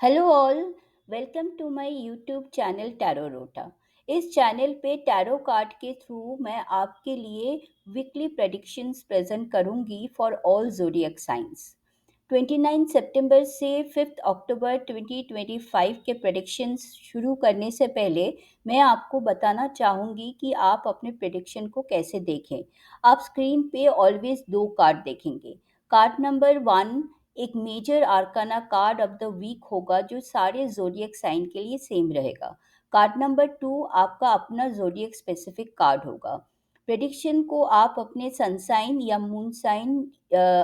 Hello all. Welcome to my YouTube channel tarot rota. इस channel पे tarot card के through मैं आपके लिए वीकली प्रेडिक्शंस प्रेजेंट करूंगी फॉर ऑल ज़ोडिएक साइंस। 29 सितंबर से 5 अक्टूबर 2025 के प्रेडिक्शंस शुरू करने से पहले मैं आपको बताना चाहूँगी कि आप अपने प्रेडिक्शन को कैसे देखें। आप स्क्रीन पे ऑलवेज दो कार्ड देखेंगे। कार्ड नंबर 1 एक major arcana card of the week होगा जो सारे ज़ोडिएक साइन के लिए सेम रहेगा। कार्ड नंबर 2 आपका अपना ज़ोडिएक स्पेसिफिक कार्ड होगा। प्रेडिक्शन को आप अपने सन साइन या मून साइन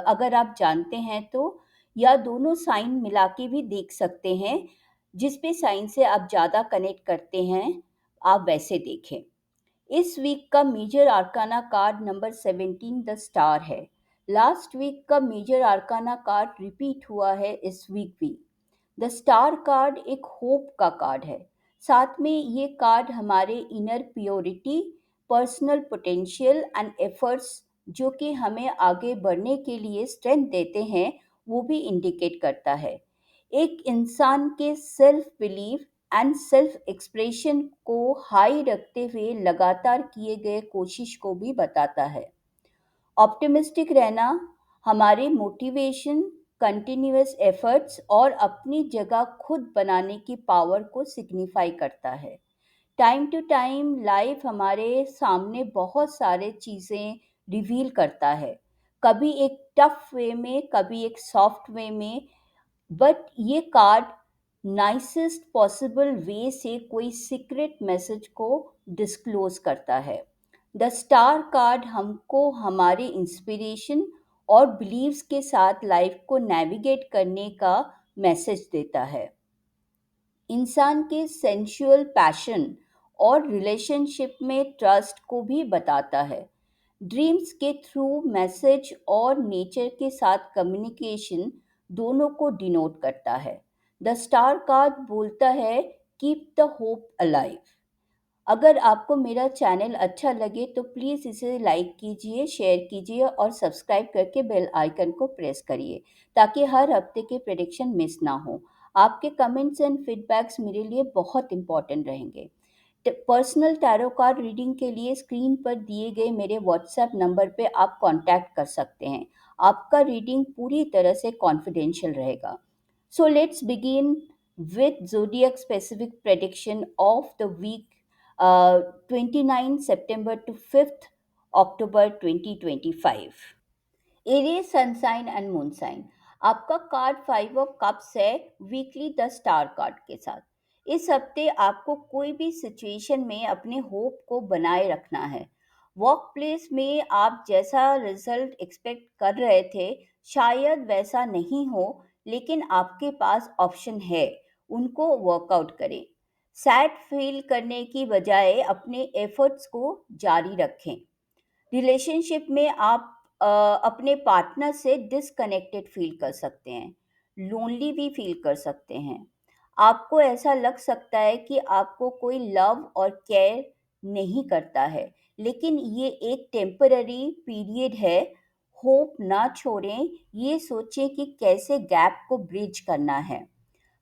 अगर आप जानते हैं तो या दोनों साइन मिला के भी देख सकते हैं। जिस पे साइन से आप ज़्यादा कनेक्ट करते हैं आप वैसे देखें। इस वीक का major arcana card number 17 the star है। लास्ट वीक का मेजर आर्काना कार्ड रिपीट हुआ है इस वीक भी। द स्टार कार्ड एक होप का कार्ड है। साथ में ये कार्ड हमारे inner purity, personal potential and efforts जो कि हमें आगे बढ़ने के लिए स्ट्रेंथ देते हैं वो भी इंडिकेट करता है। एक इंसान के self belief and self expression को हाई रखते हुए लगातार किए गए कोशिश को भी बताता है। ऑप्टिमिस्टिक रहना हमारे मोटिवेशन, कंटिन्यूअस एफर्ट्स और अपनी जगह खुद बनाने की पावर को सिग्निफाई करता है। टाइम टू टाइम लाइफ हमारे सामने बहुत सारे चीज़ें रिवील करता है, कभी एक टफ वे में, कभी एक सॉफ्ट वे में, बट ये कार्ड नाइसेस्ट पॉसिबल वे से कोई सीक्रेट मैसेज को डिस्क्लोज करता है। द स्टार कार्ड हमको हमारे इंस्पिरेशन और बिलीव्स के साथ लाइफ को नेविगेट करने का मैसेज देता है। इंसान के सेंशुअल पैशन और रिलेशनशिप में ट्रस्ट को भी बताता है। ड्रीम्स के थ्रू मैसेज और नेचर के साथ कम्युनिकेशन दोनों को डिनोट करता है। द स्टार कार्ड बोलता है कीप द होप अलाइव। अगर आपको मेरा चैनल अच्छा लगे तो प्लीज़ इसे लाइक कीजिए, शेयर कीजिए और सब्सक्राइब करके बेल आइकन को प्रेस करिए ताकि हर हफ्ते के प्रेडिक्शन मिस ना हो। आपके कमेंट्स एंड फीडबैक्स मेरे लिए बहुत इंपॉर्टेंट रहेंगे। पर्सनल टैरो कार्ड रीडिंग के लिए स्क्रीन पर दिए गए मेरे व्हाट्सएप नंबर पे आप कांटेक्ट कर सकते हैं। आपका रीडिंग पूरी तरह से कॉन्फिडेंशियल रहेगा। So let's begin with zodiac specific prediction of the week 29 September to 5th October 2025. Aries sun sign and moon sign. आपका कार्ड 5 ऑफ कप्स है वीकली द स्टार कार्ड के साथ। इस हफ्ते आपको कोई भी सिचुएशन में अपने होप को बनाए रखना है। वर्क प्लेस में आप जैसा रिजल्ट एक्सपेक्ट कर रहे थे शायद वैसा नहीं हो, लेकिन आपके पास ऑप्शन है, उनको वर्कआउट करें। सैड फील करने की बजाय अपने एफर्ट्स को जारी रखें। रिलेशनशिप में आप अपने पार्टनर से डिसकनेक्टेड फील कर सकते हैं, लोनली भी फील कर सकते हैं। आपको ऐसा लग सकता है कि आपको कोई लव और केयर नहीं करता है, लेकिन ये एक टेम्पररी पीरियड है। होप ना छोड़ें, ये सोचें कि कैसे गैप को ब्रिज करना है।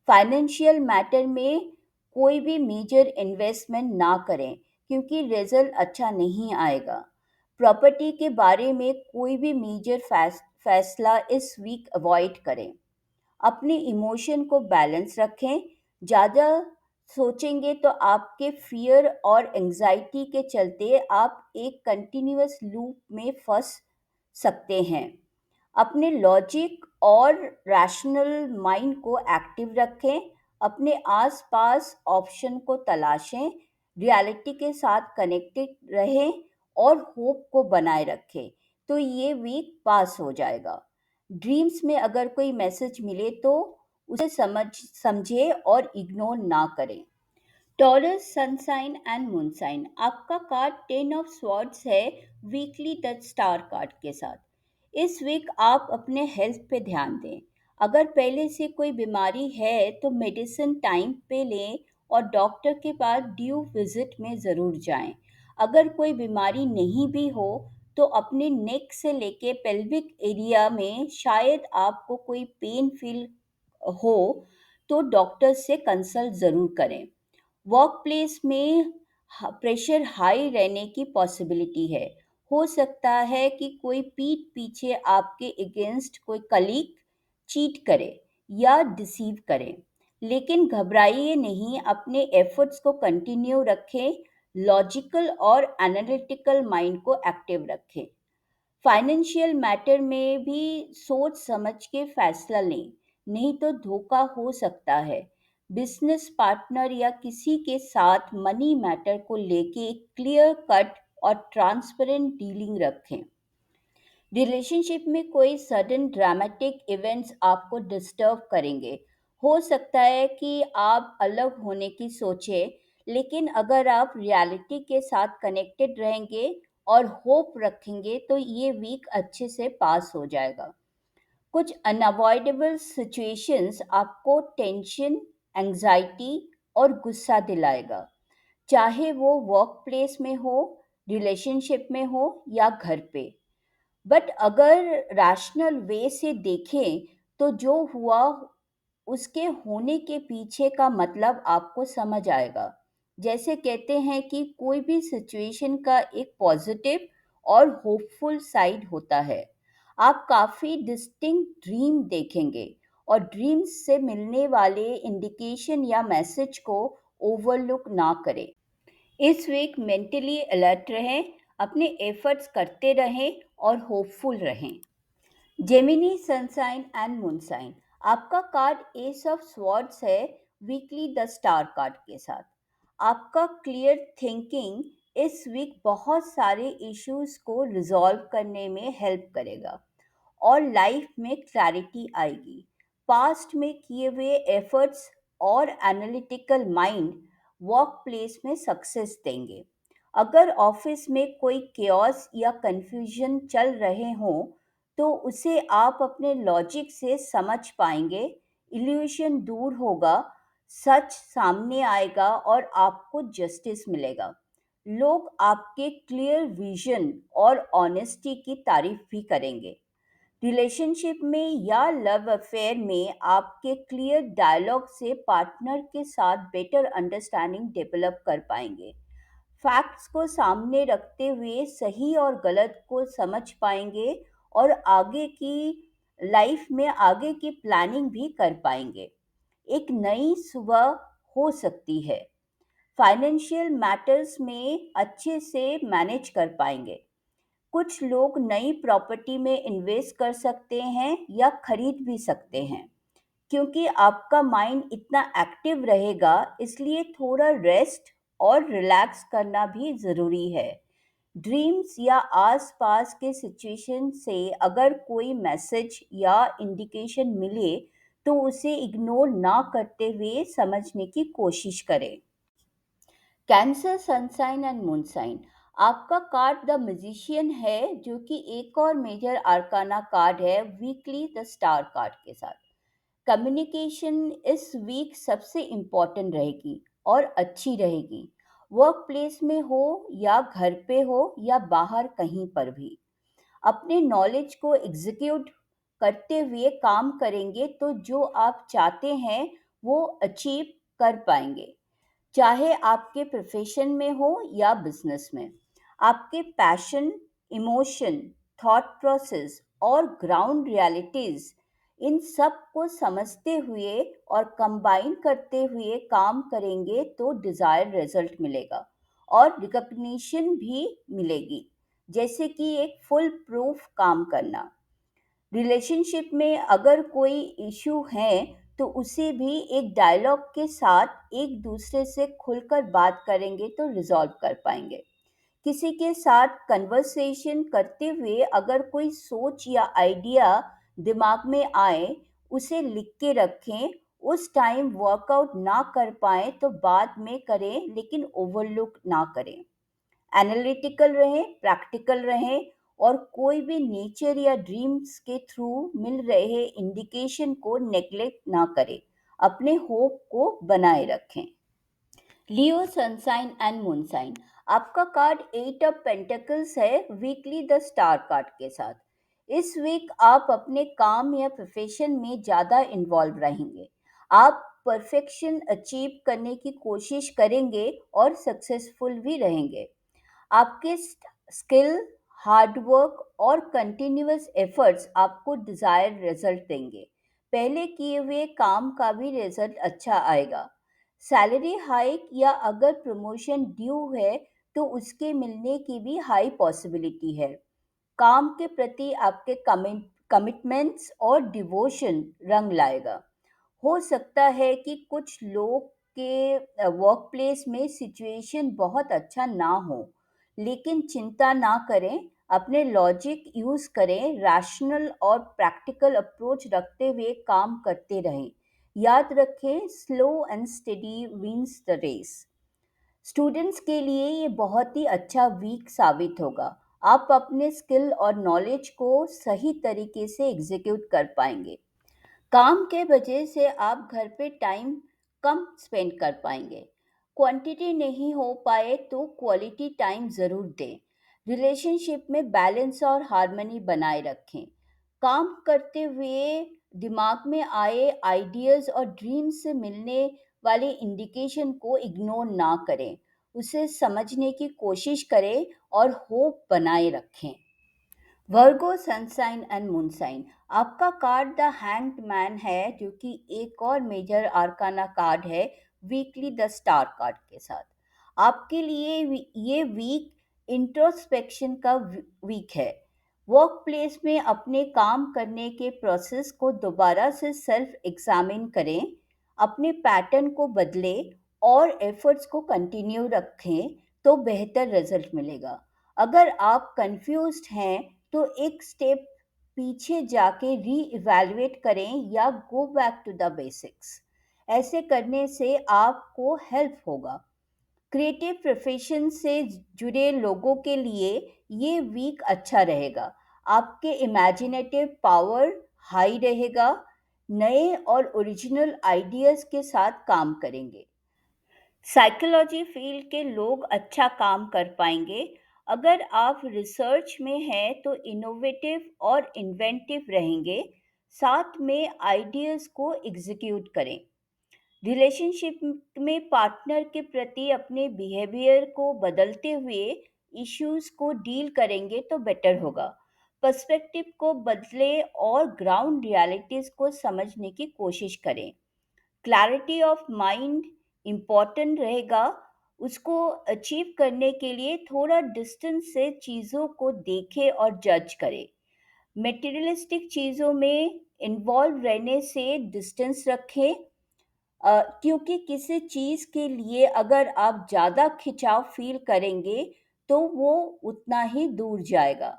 फाइनेंशियल मैटर में कोई भी मेजर इन्वेस्टमेंट ना करें क्योंकि रिजल्ट अच्छा नहीं आएगा। प्रॉपर्टी के बारे में कोई भी मेजर फैसला इस वीक अवॉइड करें। अपने इमोशन को बैलेंस रखें। ज़्यादा सोचेंगे तो आपके फियर और एंजाइटी के चलते आप एक कंटिन्यूअस लूप में फंस सकते हैं। अपने लॉजिक और रैशनल माइंड को एक्टिव रखें। अपने आसपास ऑप्शन को तलाशें, रियलिटी के साथ कनेक्टेड रहें और होप को बनाए रखें, तो ये वीक पास हो जाएगा। ड्रीम्स में अगर कोई मैसेज मिले तो उसे समझे और इग्नोर ना करें। Taurus sun sign and moon sign. आपका कार्ड 10 ऑफ स्वॉर्ड्स है वीकली द स्टार कार्ड के साथ। इस वीक आप अपने हेल्थ पे ध्यान दें। अगर पहले से कोई बीमारी है तो मेडिसिन टाइम पे लें और डॉक्टर के पास ड्यू विजिट में ज़रूर जाएं। अगर कोई बीमारी नहीं भी हो तो अपने नेक से लेके पेल्विक एरिया में शायद आपको कोई पेन फील हो तो डॉक्टर से कंसल्ट ज़रूर करें। वर्क प्लेस में प्रेशर हाई रहने की पॉसिबिलिटी है। हो सकता है कि कोई पीठ पीछे आपके अगेंस्ट कोई कलीग चीट करे या डिसीव करे। लेकिन घबराइए नहीं, अपने एफर्ट्स को कंटिन्यू रखें, लॉजिकल और एनालिटिकल माइंड को एक्टिव रखें। फाइनेंशियल मैटर में भी सोच समझ के फैसला लें, नहीं तो धोखा हो सकता है। बिजनेस पार्टनर या किसी के साथ मनी मैटर को लेके एक क्लियर कट और ट्रांसपेरेंट डीलिंग रखें। रिलेशनशिप में कोई सडन ड्रामेटिक इवेंट्स आपको डिस्टर्ब करेंगे। हो सकता है कि आप अलग होने की सोचें, लेकिन अगर आप रियलिटी के साथ कनेक्टेड रहेंगे और होप रखेंगे तो ये वीक अच्छे से पास हो जाएगा। कुछ अनअवॉइडेबल सिचुएशंस आपको टेंशन, एंजाइटी और गुस्सा दिलाएगा, चाहे वो वर्क प्लेस में हो, रिलेशनशिप में हो या घर पे। बट अगर रैशनल वे से देखें तो जो हुआ उसके होने के पीछे का मतलब आपको समझ आएगा। जैसे कहते हैं कि कोई भी सिचुएशन का एक पॉजिटिव और होपफुल साइड होता है। आप काफ़ी डिस्टिंक्ट ड्रीम देखेंगे और ड्रीम्स से मिलने वाले इंडिकेशन या मैसेज को ओवरलुक ना करें। इस वीक मेंटली अलर्ट रहें, अपने एफर्ट्स करते रहें और होपफुल रहें। जेमिनी सनसाइन एंड मूनसाइन, आपका कार्ड एस ऑफ स्वॉर्ड्स है, वीकली द स्टार कार्ड के साथ। आपका क्लियर थिंकिंग इस वीक बहुत सारे इश्यूज को रिजॉल्व करने में हेल्प करेगा और लाइफ में क्लैरिटी आएगी। पास्ट में किए हुए एफर्ट्स और एनालिटिकल माइंड वर्क प्लेस में सक्सेस देंगे। अगर ऑफिस में कोई केओस या कंफ्यूजन चल रहे हों तो उसे आप अपने लॉजिक से समझ पाएंगे, इल्यूशन दूर होगा, सच सामने आएगा और आपको जस्टिस मिलेगा। लोग आपके क्लियर विजन और ऑनेस्टी की तारीफ भी करेंगे। रिलेशनशिप में या लव अफेयर में आपके क्लियर डायलॉग से पार्टनर के साथ बेटर अंडरस्टैंडिंग डेवलप कर पाएंगे। फैक्ट्स को सामने रखते हुए सही और गलत को समझ पाएंगे और आगे की लाइफ में आगे की प्लानिंग भी कर पाएंगे। एक नई सुबह हो सकती है। फाइनेंशियल मैटर्स में अच्छे से मैनेज कर पाएंगे। कुछ लोग नई प्रॉपर्टी में इन्वेस्ट कर सकते हैं या खरीद भी सकते हैं। क्योंकि आपका माइंड इतना एक्टिव रहेगा, इसलिए थोड़ा रेस्ट और रिलैक्स करना भी ज़रूरी है। ड्रीम्स या आसपास के सिचुएशन से अगर कोई मैसेज या इंडिकेशन मिले तो उसे इग्नोर ना करते हुए समझने की कोशिश करें। कैंसर सनसाइन एंड मूनसाइन, आपका कार्ड द म्यूजिशियन है, जो कि एक और मेजर आर्काना कार्ड है, वीकली द स्टार कार्ड के साथ। कम्युनिकेशन इस वीक सबसे इम्पॉर्टेंट रहेगी और अच्छी रहेगी। वर्क प्लेस में हो या घर पे हो या बाहर कहीं पर भी अपने नॉलेज को एग्जीक्यूट करते हुए काम करेंगे तो जो आप चाहते हैं वो अचीव कर पाएंगे, चाहे आपके प्रोफेशन में हो या बिजनेस में। आपके पैशन, इमोशन, थॉट प्रोसेस और ग्राउंड रियलिटीज, इन सब को समझते हुए और कंबाइन करते हुए काम करेंगे तो डिजायर रिजल्ट मिलेगा और रिकग्निशन भी मिलेगी, जैसे कि एक फुल प्रूफ काम करना। रिलेशनशिप में अगर कोई इशू है तो उसे भी एक डायलॉग के साथ एक दूसरे से खुलकर बात करेंगे तो रिजॉल्व कर पाएंगे। किसी के साथ कन्वर्सेशन करते हुए अगर कोई सोच या आइडिया दिमाग में आए, उसे लिख के रखें। उस टाइम वर्कआउट ना कर पाए तो बाद में करें, लेकिन ओवरलुक ना करें। एनालिटिकल रहें, प्रैक्टिकल रहें और कोई भी नेचर या ड्रीम्स के थ्रू मिल रहे इंडिकेशन को नेग्लेक्ट ना करें। अपने होप को बनाए रखें। लियो सनसाइन एंड मूनसाइन, आपका कार्ड एट ऑफ पेंटिकल्स है, वीकली द स्टार कार्ड के साथ। इस वीक आप अपने काम या प्रोफेशन में ज़्यादा इन्वॉल्व रहेंगे। आप परफेक्शन अचीव करने की कोशिश करेंगे और सक्सेसफुल भी रहेंगे। आपके स्किल, हार्ड वर्क और कंटिन्यूअस एफर्ट्स आपको डिजायर्ड रिजल्ट देंगे। पहले किए हुए काम का भी रिजल्ट अच्छा आएगा। सैलरी हाइक या अगर प्रमोशन ड्यू है तो उसके मिलने की भी हाई पॉसिबिलिटी है। काम के प्रति आपके कमिटमेंट्स और डिवोशन रंग लाएगा। हो सकता है कि कुछ लोग के वर्क प्लेस में सिचुएशन बहुत अच्छा ना हो, लेकिन चिंता ना करें। अपने लॉजिक यूज करें, रैशनल और प्रैक्टिकल अप्रोच रखते हुए काम करते रहें। याद रखें, slow and steady wins the race. Students के लिए ये बहुत ही अच्छा वीक साबित होगा। आप अपने स्किल और नॉलेज को सही तरीके से एग्जीक्यूट कर पाएंगे। काम के वजह से आप घर पे टाइम कम स्पेंड कर पाएंगे। क्वांटिटी नहीं हो पाए तो क्वालिटी टाइम ज़रूर दें। रिलेशनशिप में बैलेंस और हार्मनी बनाए रखें। काम करते हुए दिमाग में आए आइडियाज़ और ड्रीम्स से मिलने वाले इंडिकेशन को इग्नोर ना करें। उसे समझने की कोशिश करें और होप बनाए रखें। वर्गो सनसाइन एंड मूनसाइन। आपका कार्ड द हैंग्ड मैन है, जो कि एक और मेजर आर्काना कार्ड है वीकली द स्टार कार्ड के साथ। आपके लिए ये वीक इंट्रोस्पेक्शन का वीक है। वर्क प्लेस में अपने काम करने के प्रोसेस को दोबारा से सेल्फ एग्जामिन करें, अपने पैटर्न को बदलें और एफर्ट्स को कंटिन्यू रखें तो बेहतर रिजल्ट मिलेगा। अगर आप कंफ्यूज्ड हैं तो एक स्टेप पीछे जाके री इवैल्यूएट करें या go back to the basics. ऐसे करने से आपको हेल्प होगा। क्रिएटिव प्रोफेशन से जुड़े लोगों के लिए ये वीक अच्छा रहेगा। आपके इमेजिनेटिव पावर हाई रहेगा। नए और ओरिजिनल आइडियाज के साथ काम करेंगे। साइकोलॉजी फील्ड के लोग अच्छा काम कर पाएंगे। अगर आप रिसर्च में हैं तो इनोवेटिव और इन्वेंटिव रहेंगे। साथ में आइडियाज़ को एग्जीक्यूट करें। रिलेशनशिप में पार्टनर के प्रति अपने बिहेवियर को बदलते हुए इश्यूज को डील करेंगे तो बेटर होगा। पर्सपेक्टिव को बदले और ग्राउंड रियलिटीज को समझने की कोशिश करें। क्लैरिटी ऑफ माइंड इम्पॉर्टेंट रहेगा। उसको अचीव करने के लिए थोड़ा डिस्टेंस से चीज़ों को देखें और जज करें। मटेरियलिस्टिक चीज़ों में इन्वॉल्व रहने से डिस्टेंस रखें, क्योंकि किसी चीज़ के लिए अगर आप ज़्यादा खिंचाव फील करेंगे तो वो उतना ही दूर जाएगा।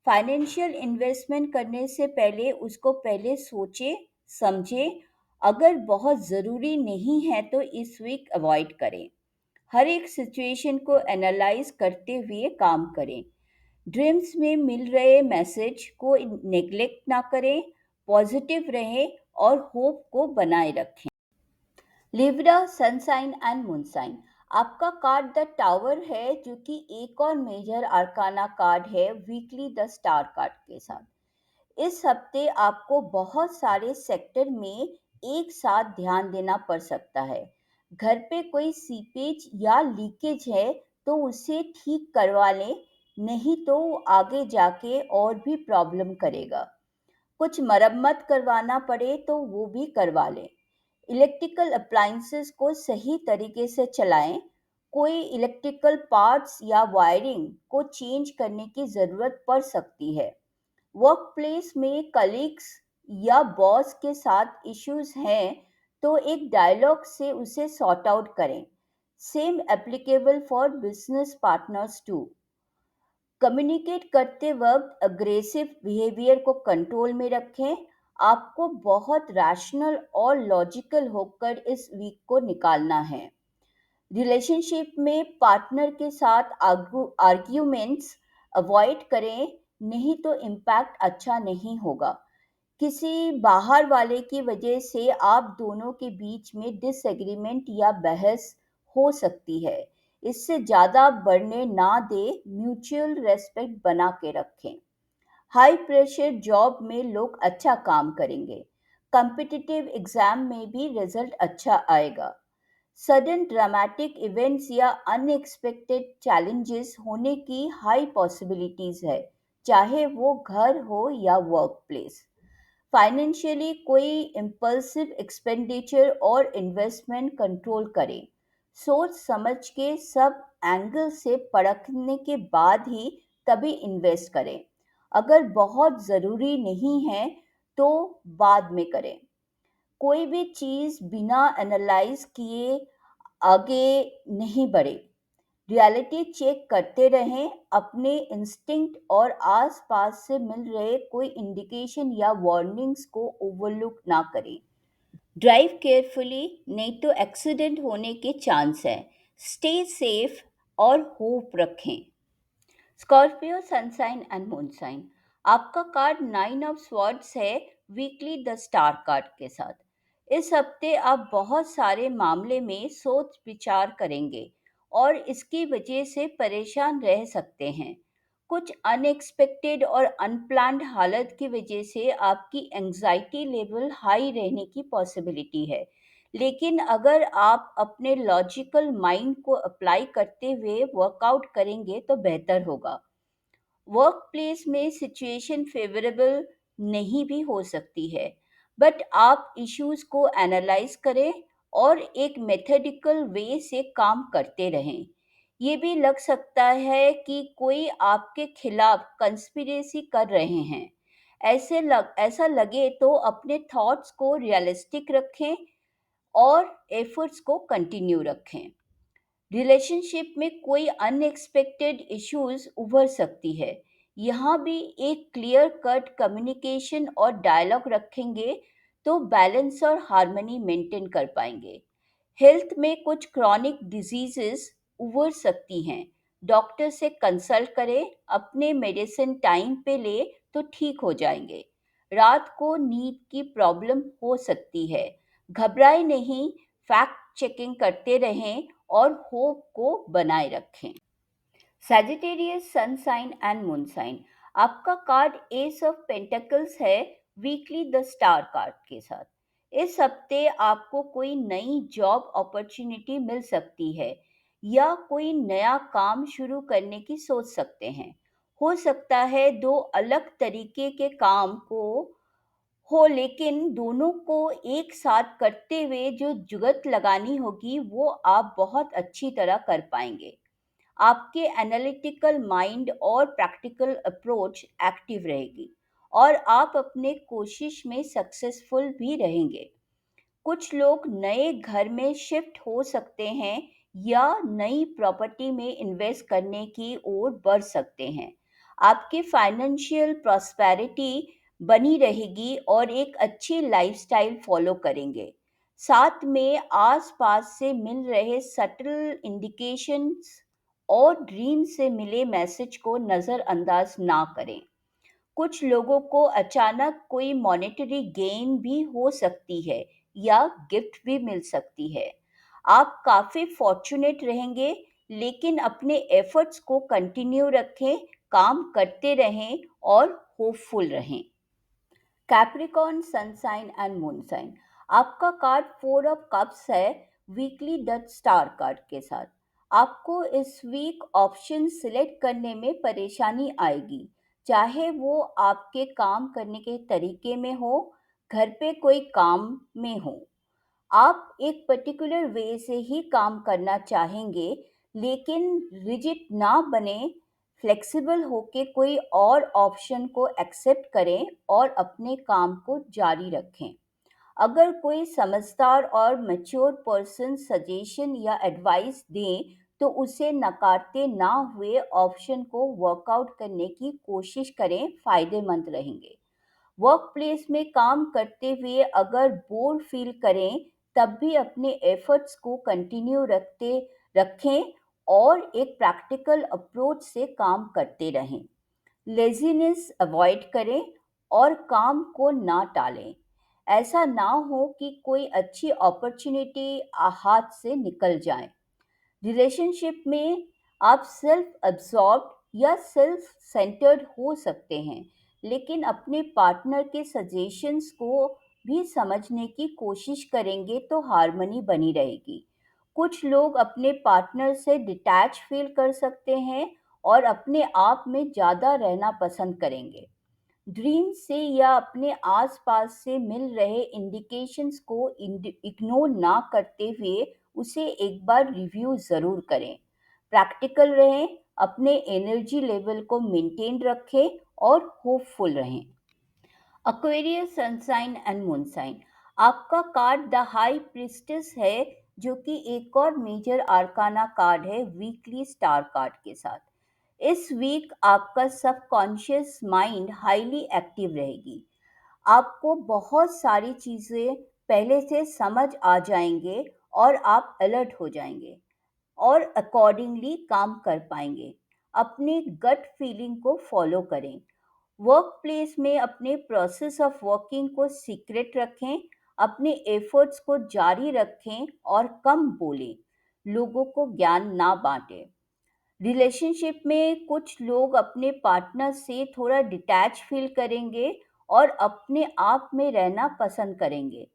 फाइनेंशियल इन्वेस्टमेंट करने से पहले उसको पहले सोचें, समझें। अगर बहुत ज़रूरी नहीं है तो इस वीक अवॉइड करें। हर एक सिचुएशन को एनालाइज करते हुए काम करें। ड्रीम्स में मिल रहे मैसेज को नेग्लेक्ट ना करें। पॉजिटिव रहें और होप को बनाए रखें। Libra sun sign and moon sign. आपका कार्ड द टावर है, जो कि एक और मेजर आर्काना कार्ड है वीकली द स्टार कार्ड के साथ। इस हफ्ते आपको बहुत सारे सेक्टर में एक साथ ध्यान देना पड़ सकता है। घर पे कोई सीपेज या लीकेज है तो उसे ठीक करवा लें, नहीं तो आगे जाके और भी प्रॉब्लम करेगा। कुछ मरम्मत करवाना पड़े तो वो भी करवा लें। इलेक्ट्रिकल अप्लायंसेस को सही तरीके से चलाएं। कोई इलेक्ट्रिकल पार्ट्स या वायरिंग को चेंज करने की ज़रूरत पड़ सकती है। वर्क प्लेस में कलीग्स या बॉस के साथ इश्यूज हैं तो एक डायलॉग से उसे सॉर्ट आउट करें। Same applicable for business partners too. Communicate करते वक्त अग्रेसिव बिहेवियर को कंट्रोल में रखें। आपको बहुत रैशनल और लॉजिकल होकर इस वीक को निकालना है। रिलेशनशिप में पार्टनर के साथ आर्ग्यूमेंट्स अवॉइड करें, नहीं तो इम्पैक्ट अच्छा नहीं होगा। किसी बाहर वाले की वजह से आप दोनों के बीच में डिसएग्रीमेंट या बहस हो सकती है। इससे ज़्यादा बढ़ने ना दें, म्यूचुअल रेस्पेक्ट बना के रखें। हाई प्रेशर जॉब में लोग अच्छा काम करेंगे। कॉम्पिटिटिव एग्जाम में भी रिजल्ट अच्छा आएगा। सडन ड्रामेटिक इवेंट्स या अनएक्सपेक्टेड चैलेंजेस होने की हाई पॉसिबिलिटीज है, चाहे वो घर हो या वर्क प्लेस। फाइनेंशियली कोई इम्पल्सिव एक्सपेंडिचर और इन्वेस्टमेंट कंट्रोल करें। सोच समझ के सब एंगल से परखने के बाद ही तभी इन्वेस्ट करें। अगर बहुत ज़रूरी नहीं है तो बाद में करें। कोई भी चीज़ बिना एनालाइज किए आगे नहीं बढ़े। रियलिटी चेक करते रहें, अपने इंस्टिंक्ट और आसपास से मिल रहे कोई इंडिकेशन या वार्निंग्स को ओवरलुक ना करें। ड्राइव केयरफुली, नहीं तो एक्सीडेंट होने के चांस है। स्टे सेफ और होप रखें। Scorpio sun sign and moon sign. आपका कार्ड 9 ऑफ स्वॉर्ड्स है, वीकली द स्टार कार्ड के साथ। इस हफ्ते आप बहुत सारे मामले में सोच विचार करेंगे और इसकी वजह से परेशान रह सकते हैं। कुछ अनएक्सपेक्टेड और अनप्लान्ड हालत की वजह से आपकी एंजाइटी लेवल हाई रहने की पॉसिबिलिटी है। लेकिन अगर आप अपने लॉजिकल माइंड को अप्लाई करते हुए वर्कआउट करेंगे तो बेहतर होगा। वर्क प्लेस में सिचुएशन फेवरेबल नहीं भी हो सकती है, बट आप इश्यूज को एनालाइज करें और एक मेथडिकल वे से काम करते रहें। ये भी लग सकता है कि कोई आपके खिलाफ कंस्पिरेसी कर रहे हैं। ऐसा लगे तो अपने थॉट्स को रियलिस्टिक रखें और एफर्ट्स को कंटिन्यू रखें। रिलेशनशिप में कोई अनएक्सपेक्टेड इश्यूज उभर सकती है। यहाँ भी एक क्लियर कट कम्युनिकेशन और डायलॉग रखेंगे तो बैलेंस और हार्मनी मेंटेन कर पाएंगे। हेल्थ में कुछ क्रॉनिक डिजीजेस उभर सकती हैं। डॉक्टर से कंसल्ट करें, अपने मेडिसिन टाइम पे ले तो ठीक हो जाएंगे। रात को नींद की प्रॉब्लम हो सकती है, घबराए नहीं, फैक्ट चेकिंग करते रहें और होप को बनाए रखें। Sagittarius sun sign and moon sign. आपका कार्ड एस ऑफ पेंटिकल्स है, वीकली द स्टार कार्ड के साथ। इस हफ्ते आपको कोई नई जॉब अपॉर्चुनिटी मिल सकती है या कोई नया काम शुरू करने की सोच सकते हैं। हो सकता है दो अलग तरीके के काम को हो, लेकिन दोनों को एक साथ करते हुए जो जुगत लगानी होगी वो आप बहुत अच्छी तरह कर पाएंगे। आपके एनालिटिकल माइंड और प्रैक्टिकल अप्रोच एक्टिव रहेगी और आप अपने कोशिश में सक्सेसफुल भी रहेंगे। कुछ लोग नए घर में शिफ्ट हो सकते हैं या नई प्रॉपर्टी में इन्वेस्ट करने की ओर बढ़ सकते हैं। आपकी फाइनेंशियल प्रॉस्पेरिटी बनी रहेगी और एक अच्छी लाइफस्टाइल फॉलो करेंगे। साथ में आसपास से मिल रहे सटल इंडिकेशंस और ड्रीम से मिले मैसेज को नज़रअंदाज ना करें। कुछ लोगों को अचानक कोई मॉनेटरी गेन भी हो सकती है या गिफ्ट भी मिल सकती है। आप काफ़ी फॉर्चुनेट रहेंगे, लेकिन अपने एफर्ट्स को कंटिन्यू रखें, काम करते रहें और होपफुल रहें। Capricorn sun sign and moon sign. आपका कार्ड 4 ऑफ कप्स है, वीकली डच स्टार कार्ड के साथ। आपको इस वीक ऑप्शन सिलेक्ट करने में परेशानी आएगी, चाहे वो आपके काम करने के तरीके में हो, घर पे कोई काम में हो। आप एक पर्टिकुलर वे से ही काम करना चाहेंगे, लेकिन रिजिड ना बने। फ्लेक्सिबल होके कोई और ऑप्शन को एक्सेप्ट करें और अपने काम को जारी रखें। अगर कोई समझदार और मैच्योर पर्सन सजेशन या एडवाइस दें तो उसे नकारते ना हुए ऑप्शन को वर्कआउट करने की कोशिश करें, फायदेमंद रहेंगे। वर्क प्लेस में काम करते हुए अगर बोर फील करें तब भी अपने एफर्ट्स को कंटिन्यू रखते रखें और एक प्रैक्टिकल अप्रोच से काम करते रहें। लेजीनेस अवॉइड करें और काम को ना टालें। ऐसा ना हो कि कोई अच्छी अपॉर्चुनिटी हाथ से निकल जाए। रिलेशनशिप में आप सेल्फ अब्सॉर्ब्ड या सेल्फ सेंटर्ड हो सकते हैं, लेकिन अपने पार्टनर के सजेशंस को भी समझने की कोशिश करेंगे तो हार्मनी बनी रहेगी। कुछ लोग अपने पार्टनर से डिटैच फील कर सकते हैं और अपने आप में ज़्यादा रहना पसंद करेंगे। ड्रीम से या अपने आसपास से मिल रहे इंडिकेशंस को इग्नोर ना करते हुए उसे एक बार रिव्यू ज़रूर करें। प्रैक्टिकल रहें, अपने एनर्जी लेवल को मेंटेन रखें और होपफुल रहें। Aquarius sun sign and moon sign. आपका कार्ड द हाई प्रिस्टेस है, जो कि एक और मेजर आर्काना कार्ड है वीकली स्टार कार्ड के साथ। इस वीक आपका सबकॉन्शियस माइंड हाईली एक्टिव रहेगी। आपको बहुत सारी चीज़ें पहले से समझ आ जाएंगे और आप अलर्ट हो जाएंगे और अकॉर्डिंगली काम कर पाएंगे। अपने गट फीलिंग को फॉलो करें। वर्क प्लेस में अपने प्रोसेस ऑफ वर्किंग को सीक्रेट रखें। अपने एफर्ट्स को जारी रखें और कम बोलें। लोगों को ज्ञान ना बांटें। रिलेशनशिप में कुछ लोग अपने पार्टनर से थोड़ा डिटैच फील करेंगे और अपने आप में रहना पसंद करेंगे।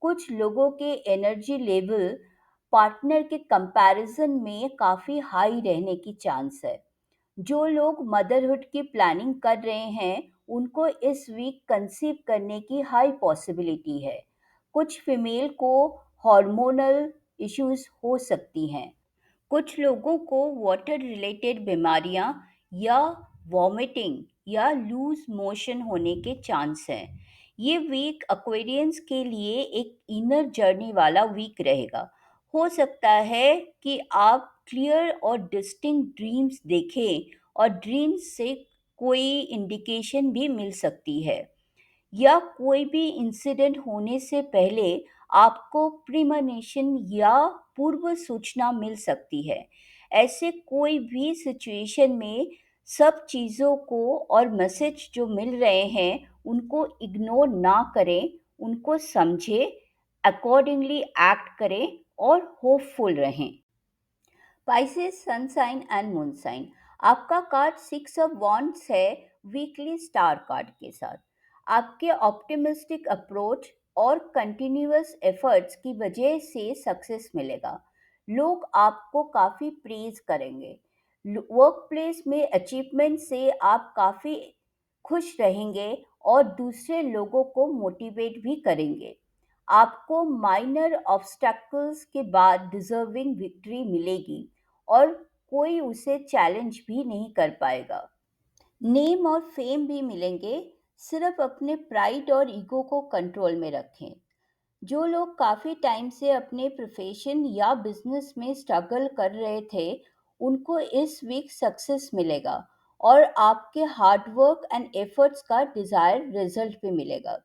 कुछ लोगों के एनर्जी लेवल पार्टनर के कंपैरिजन में काफ़ी हाई रहने की चांस है। जो लोग मदरहुड की प्लानिंग कर रहे हैं, उनको इस वीक कंसीव करने की हाई पॉसिबिलिटी है। कुछ फीमेल को हार्मोनल इश्यूज हो सकती हैं। कुछ लोगों को वाटर रिलेटेड बीमारियां या वॉमिटिंग या लूज मोशन होने के चांस हैं। ये वीक एक्वेरियंस के लिए एक इनर जर्नी वाला वीक रहेगा। हो सकता है कि आप क्लियर और डिस्टिंक्ट ड्रीम्स देखें और ड्रीम्स से कोई इंडिकेशन भी मिल सकती है, या कोई भी इंसिडेंट होने से पहले आपको प्रीमोनिशन या पूर्व सूचना मिल सकती है। ऐसे कोई भी सिचुएशन में सब चीज़ों को और मैसेज जो मिल रहे हैं उनको इग्नोर ना करें, उनको समझें, अकॉर्डिंगली एक्ट करें और होपफुल रहें। Pisces sun sign and moon sign. आपका कार्ड सिक्स ऑफ वॉन्ड्स है वीकली स्टार कार्ड के साथ। आपके ऑप्टिमिस्टिक अप्रोच और कंटिन्यूअस एफर्ट्स की वजह से सक्सेस मिलेगा। लोग आपको काफ़ी प्रेज करेंगे। वर्क प्लेस में अचीवमेंट से आप काफ़ी खुश रहेंगे और दूसरे लोगों को मोटिवेट भी करेंगे। आपको माइनर ऑब्स्टैकल्स के बाद डिजर्विंग विक्ट्री मिलेगी और कोई उसे चैलेंज भी नहीं कर पाएगा। नेम और फेम भी मिलेंगे, सिर्फ अपने प्राइड और ईगो को कंट्रोल में रखें। जो लोग काफ़ी टाइम से अपने प्रोफेशन या बिजनेस में स्ट्रगल कर रहे थे, उनको इस वीक सक्सेस मिलेगा और आपके हार्डवर्क एंड एफर्ट्स का डिज़ायर रिजल्ट भी मिलेगा।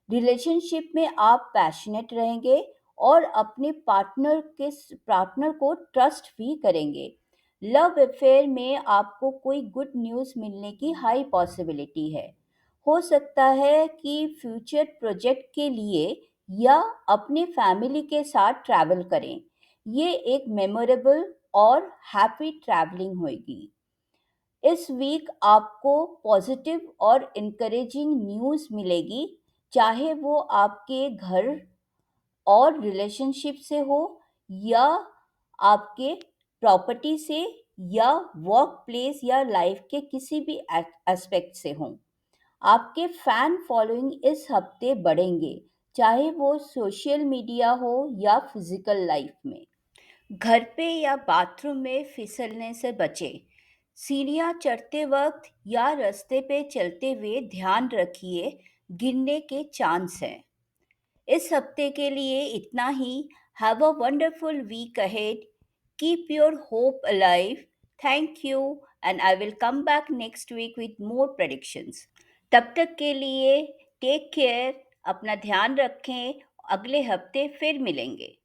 रिलेशनशिप में आप पैशनेट रहेंगे और अपने पार्टनर को ट्रस्ट भी करेंगे। लव अफेयर में आपको कोई गुड न्यूज़ मिलने की हाई पॉसिबिलिटी है। हो सकता है कि फ्यूचर प्रोजेक्ट के लिए या अपने फैमिली के साथ ट्रैवल करें। ये एक मेमोरेबल और हैप्पी ट्रैवलिंग होगी। इस वीक आपको पॉजिटिव और इनकरेजिंग न्यूज़ मिलेगी, चाहे वो आपके घर और रिलेशनशिप से हो, या आपके प्रॉपर्टी से, या वर्क प्लेस या लाइफ के किसी भी एस्पेक्ट से हो। आपके फैन फॉलोइंग इस हफ्ते बढ़ेंगे, चाहे वो सोशल मीडिया हो या फिजिकल लाइफ में। घर पे या बाथरूम में फिसलने से बचें। सीढ़ियाँ चढ़ते वक्त या रास्ते पे चलते हुए ध्यान रखिए, गिरने के चांस हैं। इस हफ्ते के लिए इतना ही। Have a wonderful week ahead. Keep your hope alive. Thank you and I will come back next week with more predictions. तब तक के लिए टेक केयर, अपना ध्यान रखें। अगले हफ्ते फिर मिलेंगे।